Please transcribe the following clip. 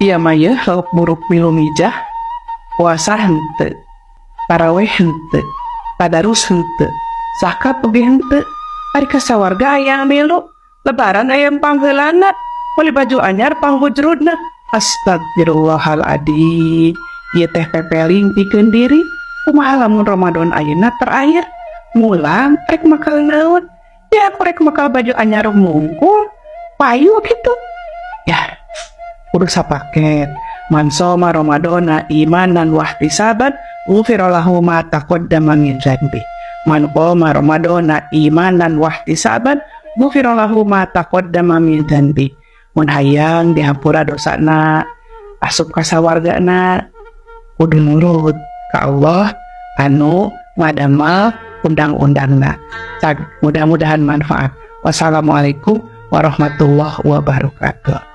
Iya maya lauk buruk milu mijah, puasa henteu, taraweh henteu, tadarus henteu, zakat oge henteu. Ari kasawarga aya melu, lebaran aya pangheulana, beli baju anyar panghujrudna. Astagfirullahaladzim. Ieu teh pepeling pikeun diri. Kumaha lamun Ramadan ayeuna terakhir? Mulang rek makal naon? Ya aku rek makal baju anyar mungkul, payu gitu. Ya, kudu sapaket. Man shoma Ramadana imanan wahtisaban ghufira lahu ma taqaddama min dzanbi. Man qoma Ramadana imanan wahtisaban ghufira lahu ma taqaddama min dzanbi. Mun hayang dihampura dosana, asup ka sawargana, kudu nurut ka Allah anu ngadamel undang-undangna. Mudah-mudahan manfaat. Wassalamualaikum warahmatullahi wabarakatuh.